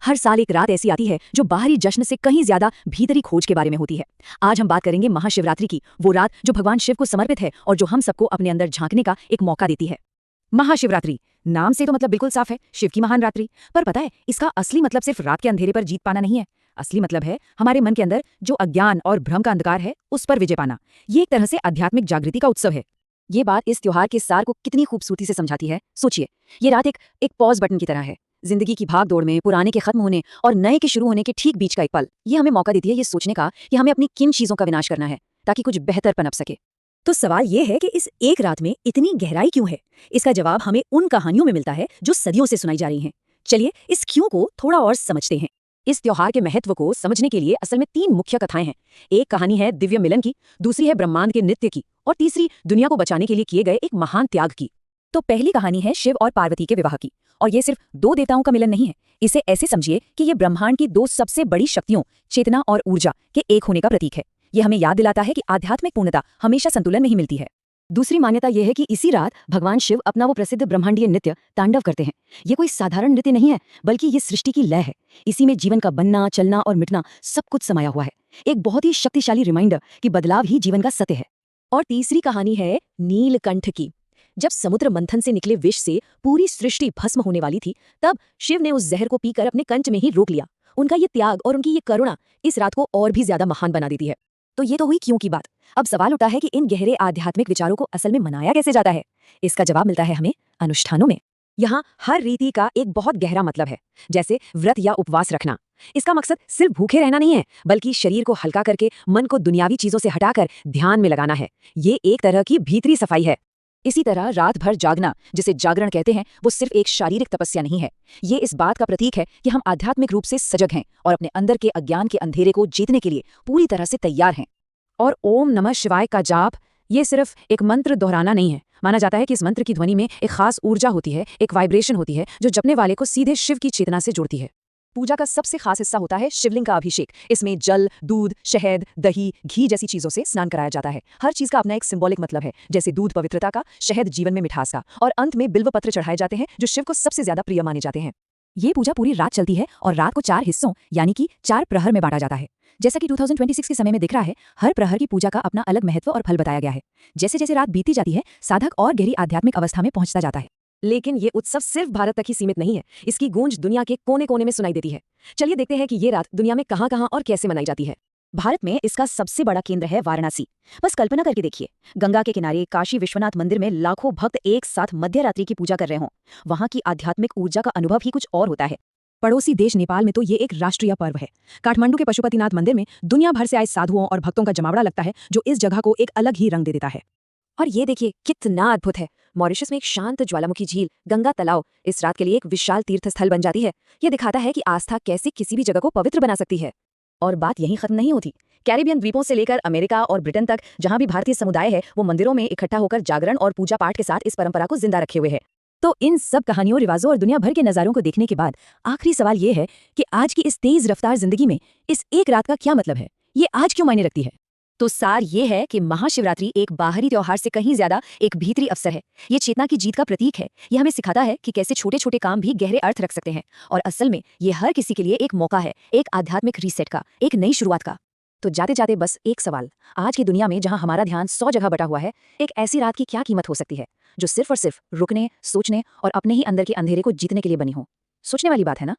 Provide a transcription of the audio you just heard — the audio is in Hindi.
हर साल एक रात ऐसी आती है जो बाहरी जश्न से कहीं ज्यादा भीतरी खोज के बारे में होती है। आज हम बात करेंगे महाशिवरात्रि की, वो रात जो भगवान शिव को समर्पित है और जो हम सबको अपने अंदर झांकने का एक मौका देती है। महाशिवरात्रि नाम से तो मतलब बिल्कुल साफ है, शिव की महान रात्रि। पर पता है, इसका असली मतलब सिर्फ रात के अंधेरे पर जीत पाना नहीं है। असली मतलब है हमारे मन के अंदर जो अज्ञान और भ्रम का अंधकार है उस पर विजय पाना। ये एक तरह से आध्यात्मिक जागृति का उत्सव है। ये बात इस त्योहार के सार को कितनी खूबसूरती से समझाती है। सोचिए, ये रात एक पॉज बटन की तरह है। जिंदगी की भाग दौड़ में पुराने के खत्म होने और नए के शुरू होने के ठीक बीच का एक पल। ये हमें मौका देती है ये सोचने का कि हमें अपनी किन चीजों का विनाश करना है ताकि कुछ बेहतर पनप सके। तो सवाल ये है कि इस एक रात में इतनी गहराई क्यों है? इसका जवाब हमें उन कहानियों में मिलता है जो सदियों से सुनाई जा रही हैं। चलिए इस क्यों को थोड़ा और समझते हैं। इस त्योहार के महत्व को समझने के लिए असल में 3 मुख्य कथाएं हैं। एक कहानी है दिव्य मिलन की, दूसरी है ब्रह्मांड के नृत्य की और तीसरी दुनिया को बचाने के लिए किए गए एक महान त्याग की। तो पहली कहानी है शिव और पार्वती के विवाह की, और ये सिर्फ 2 देवताओं का मिलन नहीं है। इसे ऐसे समझिए कि ये ब्रह्मांड की 2 सबसे बड़ी शक्तियों, चेतना और ऊर्जा के एक होने का प्रतीक है। ये हमें याद दिलाता है कि आध्यात्मिक पूर्णता हमेशा संतुलन में ही मिलती है। दूसरी मान्यता यह है कि इसी रात भगवान शिव अपना वो प्रसिद्ध ब्रह्मांडीय नृत्य तांडव करते हैं। ये कोई साधारण नृत्य नहीं है, बल्कि ये सृष्टि की लय है। इसी में जीवन का बनना, चलना और मिटना सब कुछ समाया हुआ है। एक बहुत ही शक्तिशाली रिमाइंडर कि बदलाव ही जीवन का सत्य है। और तीसरी कहानी है नीलकंठ की। जब समुद्र मंथन से निकले विष से पूरी सृष्टि भस्म होने वाली थी, तब शिव ने उस जहर को पीकर अपने कंठ में ही रोक लिया। उनका ये त्याग और उनकी ये करुणा इस रात को और भी ज्यादा महान बना देती है। तो ये तो हुई क्यों की बात। अब सवाल उठा है कि इन गहरे आध्यात्मिक विचारों को असल में मनाया कैसे जाता है। इसका जवाब मिलता है हमें अनुष्ठानों में। यहाँ हर रीति का एक बहुत गहरा मतलब है। जैसे व्रत या उपवास रखना, इसका मकसद सिर्फ भूखे रहना नहीं है, बल्कि शरीर को हल्का करके मन को दुनियावी चीजों से हटाकर ध्यान में लगाना है। ये एक तरह की भीतरी सफाई है। इसी तरह रात भर जागना, जिसे जागरण कहते हैं, वो सिर्फ एक शारीरिक तपस्या नहीं है। ये इस बात का प्रतीक है कि हम आध्यात्मिक रूप से सजग हैं और अपने अंदर के अज्ञान के अंधेरे को जीतने के लिए पूरी तरह से तैयार हैं। और ओम नमः शिवाय का जाप, ये सिर्फ एक मंत्र दोहराना नहीं है। माना जाता है कि इस मंत्र की ध्वनि में एक खास ऊर्जा होती है, एक वाइब्रेशन होती है जो जपने वाले को सीधे शिव की चेतना से जोड़ती है। पूजा का सबसे खास हिस्सा होता है शिवलिंग का अभिषेक। इसमें जल, दूध, शहद, दही, घी जैसी चीजों से स्नान कराया जाता है। हर चीज का अपना एक सिंबॉलिक मतलब है। जैसे दूध पवित्रता का, शहद जीवन में मिठास का, और अंत में बिल्व पत्र चढ़ाए जाते हैं जो शिव को सबसे ज्यादा प्रिय माने जाते हैं। ये पूजा पूरी रात चलती है और रात को 4 हिस्सों यानी कि 4 प्रहर में बांटा जाता है। जैसा कि 2026 के समय में दिख रहा है, हर प्रहर की पूजा का अपना अलग महत्व और फल बताया गया है। जैसे जैसे रात बीती जाती है, साधक और गहरी आध्यात्मिक अवस्था में पहुंचता जाता है। लेकिन ये उत्सव सिर्फ भारत तक ही सीमित नहीं है। इसकी गूंज दुनिया के कोने कोने में सुनाई देती है। चलिए देखते हैं कि ये रात दुनिया में कहां कहां और कैसे मनाई जाती है। भारत में इसका सबसे बड़ा केंद्र है वाराणसी। बस कल्पना करके देखिए, गंगा के किनारे काशी विश्वनाथ मंदिर में लाखों भक्त एक साथ मध्य रात्रि की पूजा कर रहे हों। वहां की आध्यात्मिक ऊर्जा का अनुभव ही कुछ और होता है। पड़ोसी देश नेपाल में तो ये एक राष्ट्रीय पर्व है। काठमांडू के पशुपतिनाथ मंदिर में दुनिया भर से आए साधुओं और भक्तों का जमावड़ा लगता है, जो इस जगह को एक अलग ही रंग दे देता है। और ये देखिए कितना अद्भुत है, मॉरिशस में एक शांत ज्वालामुखी झील, गंगा तालाब, इस रात के लिए एक विशाल तीर्थ स्थल बन जाती है। ये दिखाता है कि आस्था कैसे किसी भी जगह को पवित्र बना सकती है। और बात यहीं खत्म नहीं होती। कैरिबियन द्वीपों से लेकर अमेरिका और ब्रिटेन तक जहां भी भारतीय समुदाय है, वो मंदिरों में इकट्ठा होकर जागरण और पूजा पाठ के साथ इस परंपरा को जिंदा रखे हुए है। तो इन सब कहानियों, रिवाजों और दुनिया भर के नज़ारों को देखने के बाद आखिरी सवाल ये है कि आज की इस तेज रफ्तार जिंदगी में इस एक रात का क्या मतलब है? ये आज क्यों मायने रखती है? तो सार ये है कि महाशिवरात्रि एक बाहरी त्योहार से कहीं ज्यादा एक भीतरी अवसर है। ये चेतना की जीत का प्रतीक है। ये हमें सिखाता है कि कैसे छोटे छोटे काम भी गहरे अर्थ रख सकते हैं। और असल में ये हर किसी के लिए एक मौका है, एक आध्यात्मिक रीसेट का, एक नई शुरुआत का। तो जाते जाते बस एक सवाल, आज की दुनिया में जहां हमारा ध्यान 100 जगह बटा हुआ है, एक ऐसी रात की क्या कीमत हो सकती है जो सिर्फ और सिर्फ रुकने, सोचने और अपने ही अंदर के अंधेरे को जीतने के लिए बनी हो? सोचने वाली बात है ना।